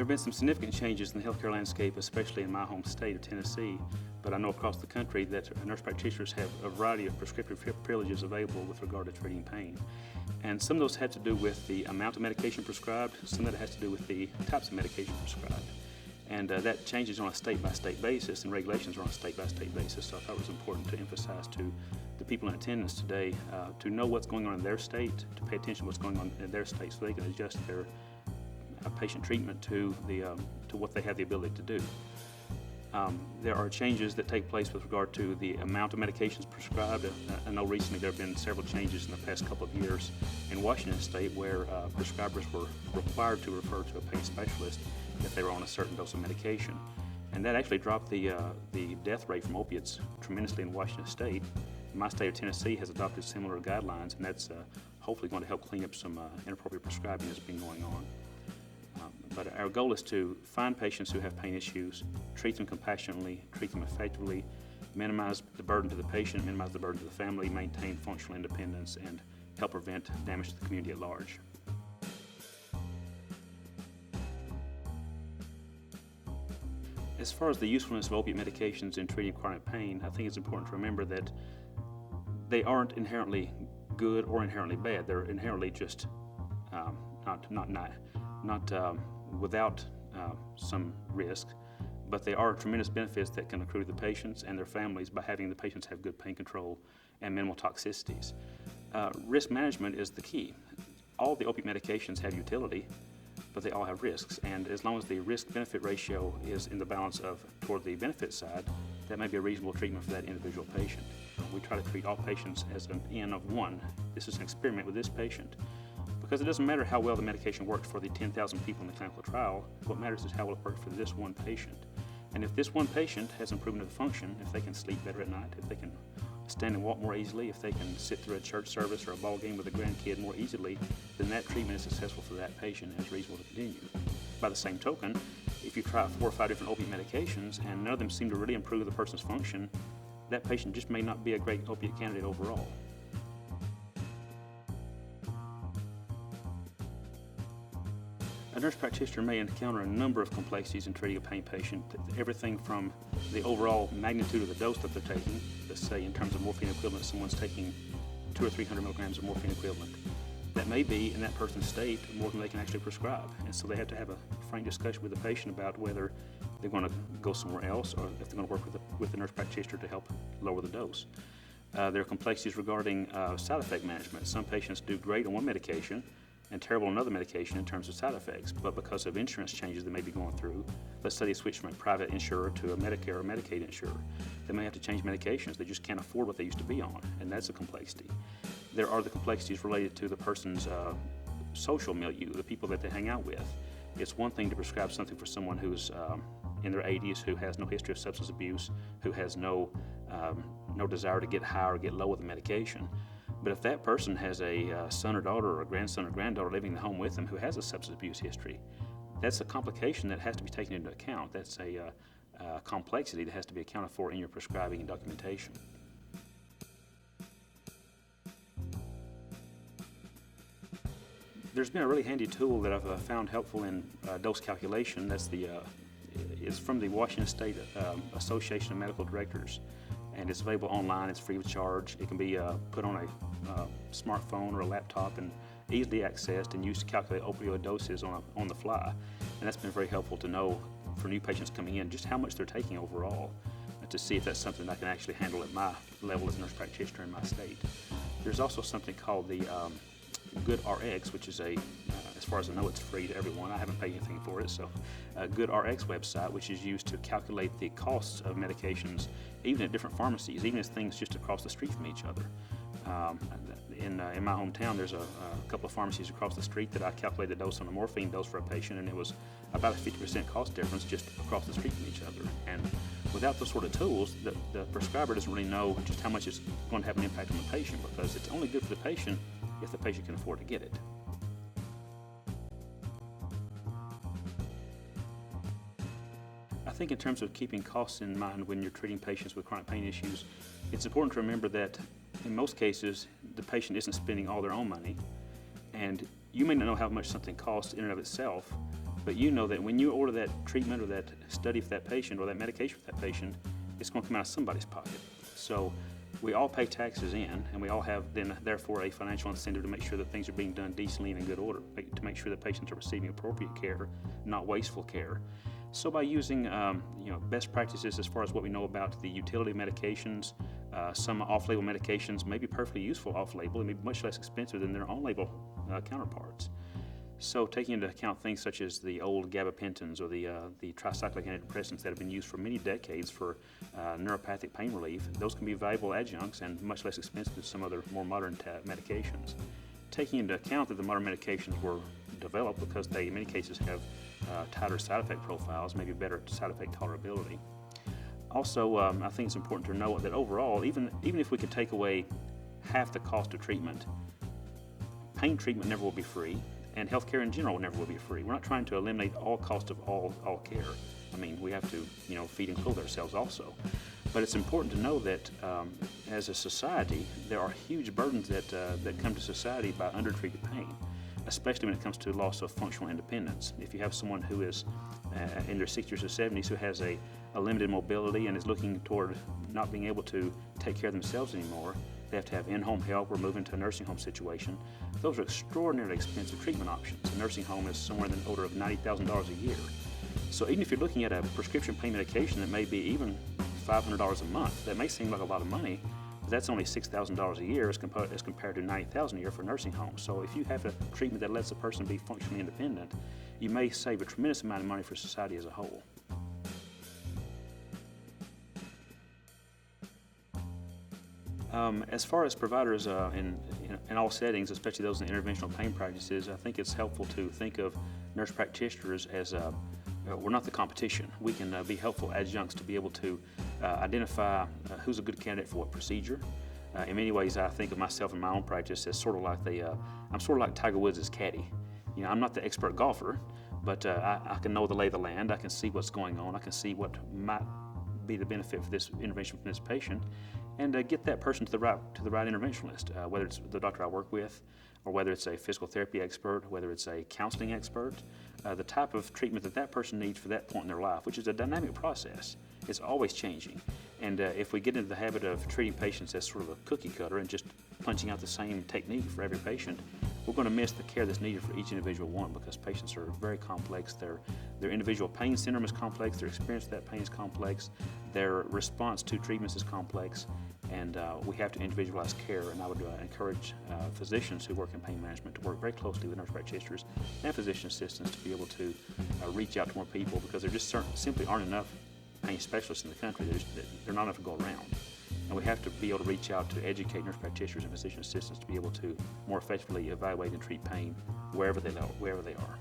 There have been some significant changes in the healthcare landscape, especially in my home state of Tennessee, but I know across the country that nurse practitioners have a variety of prescriptive privileges available with regard to treating pain. And some of those have to do with the amount of medication prescribed, some of that has to do with the types of medication prescribed. And that changes on a state-by-state basis, and regulations are on a state-by-state basis, so I thought it was important to emphasize to the people in attendance today to know what's going on in their state, to pay attention to what's going on in their state so they can adjust their patient treatment to what they have the ability to do. There are changes that take place with regard to the amount of medications prescribed. I know recently there have been several changes in the past couple of years in Washington State where prescribers were required to refer to a pain specialist if they were on a certain dose of medication. And that actually dropped the death rate from opiates tremendously in Washington State. My state of Tennessee has adopted similar guidelines, and that's hopefully going to help clean up some inappropriate prescribing that's been going on. But our goal is to find patients who have pain issues, treat them compassionately, treat them effectively, minimize the burden to the patient, minimize the burden to the family, maintain functional independence, and help prevent damage to the community at large. As far as the usefulness of opiate medications in treating chronic pain, I think it's important to remember that they aren't inherently good or inherently bad. They're inherently just not without some risk, but they are tremendous benefits that can accrue to the patients and their families by having the patients have good pain control and minimal toxicities. Risk management is the key. All the opiate medications have utility, but they all have risks, and as long as the risk-benefit ratio is in the balance of toward the benefit side, that may be a reasonable treatment for that individual patient. We try to treat all patients as an N of 1. This is an experiment with this patient. Because it doesn't matter how well the medication worked for the 10,000 people in the clinical trial, what matters is how well it worked for this one patient. And if this one patient has improvement of function, if they can sleep better at night, if they can stand and walk more easily, if they can sit through a church service or a ball game with a grandkid more easily, then that treatment is successful for that patient and is reasonable to continue. By the same token, if you try 4 or 5 different opiate medications and none of them seem to really improve the person's function, that patient just may not be a great opiate candidate overall. A nurse practitioner may encounter a number of complexities in treating a pain patient, everything from the overall magnitude of the dose that they're taking. Let's say in terms of morphine equivalent, someone's taking 200 or 300 milligrams of morphine equivalent. That may be, in that person's state, more than they can actually prescribe. And so they have to have a frank discussion with the patient about whether they're going to go somewhere else or if they're going to work with the nurse practitioner to help lower the dose. There are complexities regarding side effect management. Some patients do great on one medication and terrible on another medication in terms of side effects, but because of insurance changes they may be going through, let's say they switch from a private insurer to a Medicare or Medicaid insurer, they may have to change medications. They just can't afford what they used to be on, and that's a complexity. There are the complexities related to the person's social milieu, the people that they hang out with. It's one thing to prescribe something for someone who's in their 80s, who has no history of substance abuse, who has no desire to get high or get low with the medication. But if that person has a son or daughter or a grandson or granddaughter living in the home with them who has a substance abuse history, that's a complication that has to be taken into account. That's a complexity that has to be accounted for in your prescribing and documentation. There's been a really handy tool that I've found helpful in dose calculation. That's it's from the Washington State Association of Medical Directors, and it's available online. It's free of charge. It can be put on a smartphone or a laptop and easily accessed and used to calculate opioid doses on the fly. And that's been very helpful to know for new patients coming in just how much they're taking overall, and to see if that's something I can actually handle at my level as a nurse practitioner in my state. There's also something called the GoodRx, which is as far as I know, it's free to everyone. I haven't paid anything for it. So GoodRx website, which is used to calculate the costs of medications, even at different pharmacies, even as things just across the street from each other. In my hometown, there's a couple of pharmacies across the street that I calculated the dose on a morphine dose for a patient, and it was about a 50% cost difference just across the street from each other. And without those sort of tools, the prescriber doesn't really know just how much it's going to have an impact on the patient, because it's only good for the patient if the patient can afford to get it. I think in terms of keeping costs in mind when you're treating patients with chronic pain issues, it's important to remember that in most cases, the patient isn't spending all their own money, and you may not know how much something costs in and of itself, But you know that when you order that treatment or that study for that patient or that medication for that patient, it's going to come out of somebody's pocket. So we all pay taxes in, and we all have then therefore a financial incentive to make sure that things are being done decently and in good order, to make sure that patients are receiving appropriate care, not wasteful care. So by using best practices as far as what we know about the utility medications, some off-label medications may be perfectly useful off-label and be much less expensive than their on-label counterparts. So taking into account things such as the old gabapentins or the tricyclic antidepressants that have been used for many decades for neuropathic pain relief, those can be valuable adjuncts and much less expensive than some other more modern medications. Taking into account that the modern medications were developed because they, in many cases, have tighter side effect profiles, maybe better side effect tolerability. Also, I think it's important to know that overall, even if we could take away half the cost of treatment, pain treatment never will be free, and healthcare in general never will be free. We're not trying to eliminate all cost of all care. I mean, we have to, feed and clothe ourselves also. But it's important to know that as a society, there are huge burdens that come to society by undertreated pain, especially when it comes to loss of functional independence. If you have someone who is in their 60s or 70s who has a limited mobility and is looking toward not being able to take care of themselves anymore, they have to have in-home help or move into a nursing home situation. Those are extraordinarily expensive treatment options. A nursing home is somewhere in the order of $90,000 a year. So even if you're looking at a prescription pain medication that may be even $500 a month, that may seem like a lot of money, but that's only $6,000 a year as compared to $90,000 a year for a nursing home. So if you have a treatment that lets a person be functionally independent, you may save a tremendous amount of money for society as a whole. As far as providers in all settings, especially those in interventional pain practices, I think it's helpful to think of nurse practitioners as we're not the competition. We can be helpful adjuncts to be able to identify who's a good candidate for what procedure. In many ways, I think of myself in my own practice as sort of like I'm sort of like Tiger Woods' caddy. I'm not the expert golfer, but I can know the lay of the land. I can see what's going on. I can see what might be the benefit for this intervention for this patient, and get that person to the right interventionalist, whether it's the doctor I work with, or whether it's a physical therapy expert, whether it's a counseling expert, the type of treatment that person needs for that point in their life, which is a dynamic process. It's always changing. And if we get into the habit of treating patients as sort of a cookie cutter and just punching out the same technique for every patient, we're going to miss the care that's needed for each individual one, because patients are very complex. Their individual pain syndrome is complex, their experience with that pain is complex, their response to treatments is complex, and we have to individualize care. And I would encourage physicians who work in pain management to work very closely with nurse practitioners and physician assistants to be able to reach out to more people, because there just simply aren't enough pain specialists in the country. They're not enough to go around. And we have to be able to reach out to educate nurse practitioners and physician assistants to be able to more effectively evaluate and treat pain wherever they are.